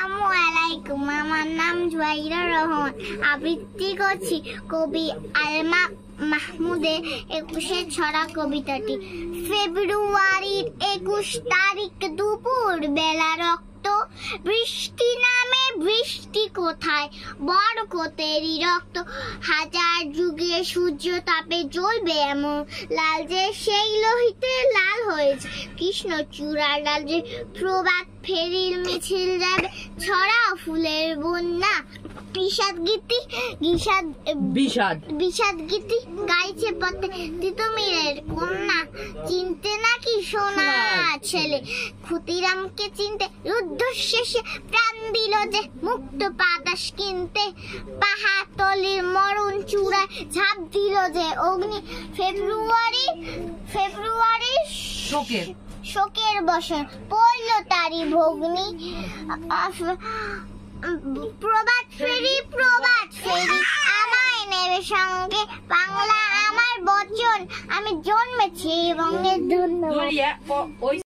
আসসালামু আলাইকুম। আমার নাম জুয়াইরা রহমান। আবৃত্তি করছি কবি আলমা মাহমুদের 21 ছড়া কবিতাটি। ফেব্রুয়ারির 21 তারিখ দুপুর বেলা রক্ত বৃষ্টি নামে, বৃষ্টি কোথায় বরকতেরই রক্ত। হাজার যুগে সূর্য তাপে জ্বলবে এমন লাল যে সেই লোহিতে লাল হয়েছে কৃষ্ণচূড়ার ডাল যে। প্রভাত ফেরির মিছিল যাবে ছড়া ফুলের বন্যা। বিষাদ গীতি গাইছে পথে তিতুমিরের কন্যা। চিনতে নাকি সোনা ছেলে ক্ষুদিরামকে চিনতে রুদ্ধশ্বাসে প্রাণ দিল যে মুক্ত বাতাস কিনতে। পাহাড়তলির মরণ চূড়ায় ঝাঁপ দিল যে অগ্নি। ফেব্রুয়ারি শোকের বসন পড়ল তারি ভগ্নি। প্রভাত ফেরি আমায় নেবে সঙ্গে, বাংলা আমার বচন, আমি জন্মেছি বঙ্গের ধন্যবাদ।